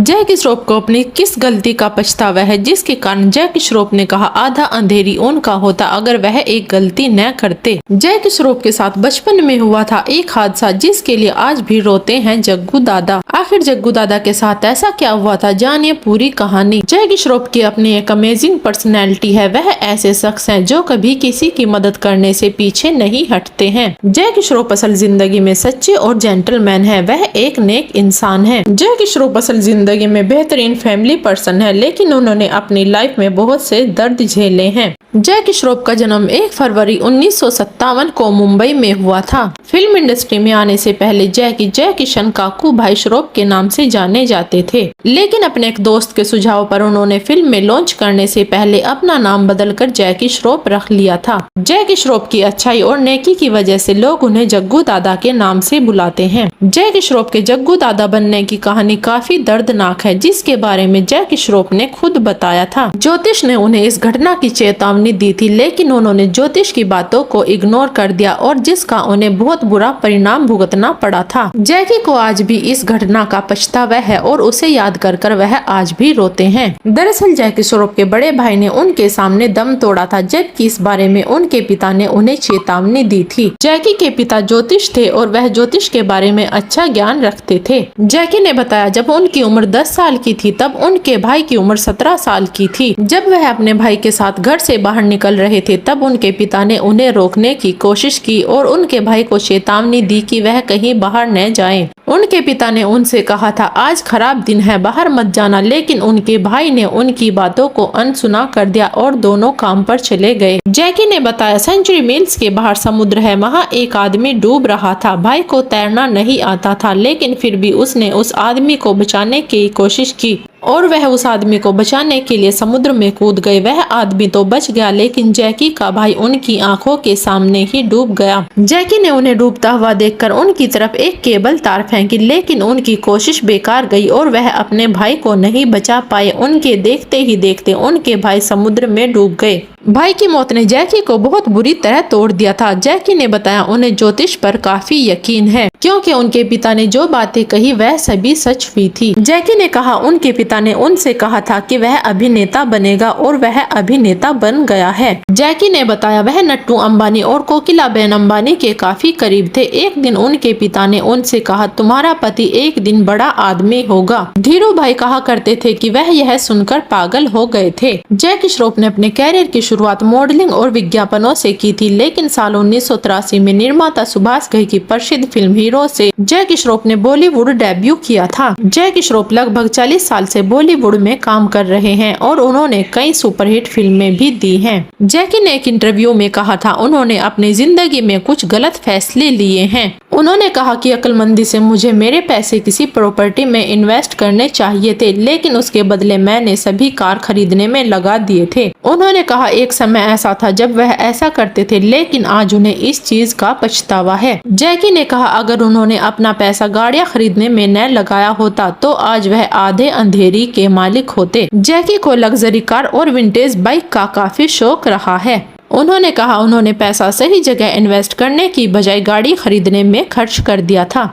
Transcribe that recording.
जैकी श्रॉफ को अपनी किस गलती का पछतावा है जिसके कारण जैकी श्रॉफ ने कहा आधा अंधेरी उनका होता अगर वह एक गलती न करते। जैकी श्रॉफ के साथ बचपन में हुआ था एक हादसा जिसके लिए आज भी रोते हैं जग्गू दादा। आखिर जग्गू दादा के साथ ऐसा क्या हुआ था, जानिए पूरी कहानी। जैकी श्रॉफ की अपनी एक अमेजिंग पर्सनैलिटी है। वह ऐसे शख्स हैं जो कभी किसी की मदद करने से पीछे नहीं हटते हैं। जैकी श्रॉफ असल जिंदगी में सच्चे और जेंटलमैन है। वह एक नेक इंसान है। जैकी श्रॉफ असल जिंदगी में बेहतरीन फैमिली पर्सन है, लेकिन उन्होंने अपनी लाइफ में बहुत से दर्द झेले हैं। जैकी श्रॉफ का जन्म 1 फरवरी 1957 को मुंबई में हुआ था। फिल्म इंडस्ट्री में आने से पहले जैकी शन काकू भाई श्रॉफ के नाम से जाने जाते थे, लेकिन अपने एक दोस्त के सुझाव पर उन्होंने फिल्म में लॉन्च करने से पहले अपना नाम बदलकर जैकी श्रॉफ रख लिया था। जैकी श्रॉफ की अच्छाई और नेकी की वजह से लोग उन्हें जग्गू दादा के नाम से बुलाते हैं। जैकी श्रॉफ के जग्गू दादा बनने की कहानी काफी दर्दनाक है, जिसके बारे में जैकी श्रॉफ ने खुद बताया था। ज्योतिष ने उन्हें इस घटना की चेतावनी दी थी, लेकिन उन्होंने ज्योतिष की बातों को इग्नोर कर दिया और जिसका उन्हें बहुत बुरा परिणाम भुगतना पड़ा था। जैकी को आज भी इस घटना का पछतावा है और उसे याद कर वह आज भी रोते हैं। दरअसल जैकी श्रॉफ के बड़े भाई ने उनके सामने दम तोड़ा था, जबकि इस बारे में उनके पिता ने उन्हें चेतावनी दी थी। जैकी के पिता ज्योतिष थे और वह ज्योतिष के बारे में अच्छा ज्ञान रखते थे। जैकी ने बताया जब उनकी उम्र 10 साल की थी तब उनके भाई की उम्र 17 साल की थी। जब वह अपने भाई के साथ घर से बाहर निकल रहे थे तब उनके पिता ने उन्हें रोकने की कोशिश की और उनके भाई को चेतावनी दी कि वह कहीं बाहर न जाए। उनके पिता ने उनसे कहा था आज खराब दिन है, बाहर मत जाना, लेकिन उनके भाई ने उनकी बातों को अनसुना कर दिया और दोनों काम पर चले गए। जैकी ने बताया सेंचुरी मिल्स के बाहर समुद्र है, वहाँ एक आदमी डूब रहा था। भाई को तैरना नहीं आता था, लेकिन फिर भी उसने उस आदमी को बचाने की कोशिश की और वह उस आदमी को बचाने के लिए समुद्र में कूद गए। वह आदमी तो बच गया, लेकिन जैकी का भाई उनकी आंखों के सामने ही डूब गया। जैकी ने उन्हें डूबता हुआ देखकर उनकी तरफ एक केबल तार फेंकी, लेकिन उनकी कोशिश बेकार गई और वह अपने भाई को नहीं बचा पाए। उनके देखते ही देखते उनके भाई समुद्र में डूब गए। भाई की मौत ने जैकी को बहुत बुरी तरह तोड़ दिया था। जैकी ने बताया उन्हें ज्योतिष पर काफी यकीन है, क्योंकि उनके पिता ने जो बातें कही वह सभी सच हुई थी। जैकी ने कहा उनके पिता ने उनसे कहा था कि वह अभिनेता बनेगा और वह अभिनेता बन गया है। जैकी ने बताया वह नट्टू अंबानी और कोकिलाबेन अंबानी के काफी करीब थे। एक दिन उनके पिता ने उनसे कहा तुम्हारा पति एक दिन बड़ा आदमी होगा। धीरू भाई कहा करते थे कि वह यह सुनकर पागल हो गए थे। जैकी श्रॉफ ने अपने कैरियर की शुरुआत मॉडलिंग और विज्ञापनों से की थी, लेकिन साल 1983 में निर्माता सुभाष घई की प्रसिद्ध फिल्म हीरो से जैकी श्रॉफ ने बॉलीवुड डेब्यू किया था। जैकी श्रॉफ लगभग 40 साल से बॉलीवुड में काम कर रहे हैं और उन्होंने कई सुपरहिट फिल्में भी दी हैं। जैकी ने एक इंटरव्यू में कहा था उन्होंने अपनी जिंदगी में कुछ गलत फैसले लिए हैं। उन्होंने कहा कि अक्लमंदी से मुझे मेरे पैसे किसी प्रॉपर्टी में इन्वेस्ट करने चाहिए थे, लेकिन उसके बदले मैंने सभी कार खरीदने में लगा दिए थे। उन्होंने कहा एक समय ऐसा था जब वह ऐसा करते थे, लेकिन आज उन्हें इस चीज का पछतावा है। जैकी ने कहा अगर उन्होंने अपना पैसा गाड़ियां खरीदने में न लगाया होता तो आज वह आधे अंधेरी के मालिक होते। जैकी को लग्जरी कार और विंटेज बाइक का काफी शौक रहा है। उन्होंने कहा उन्होंने पैसा सही जगह इन्वेस्ट करने की बजाय गाड़ी खरीदने में खर्च कर दिया था।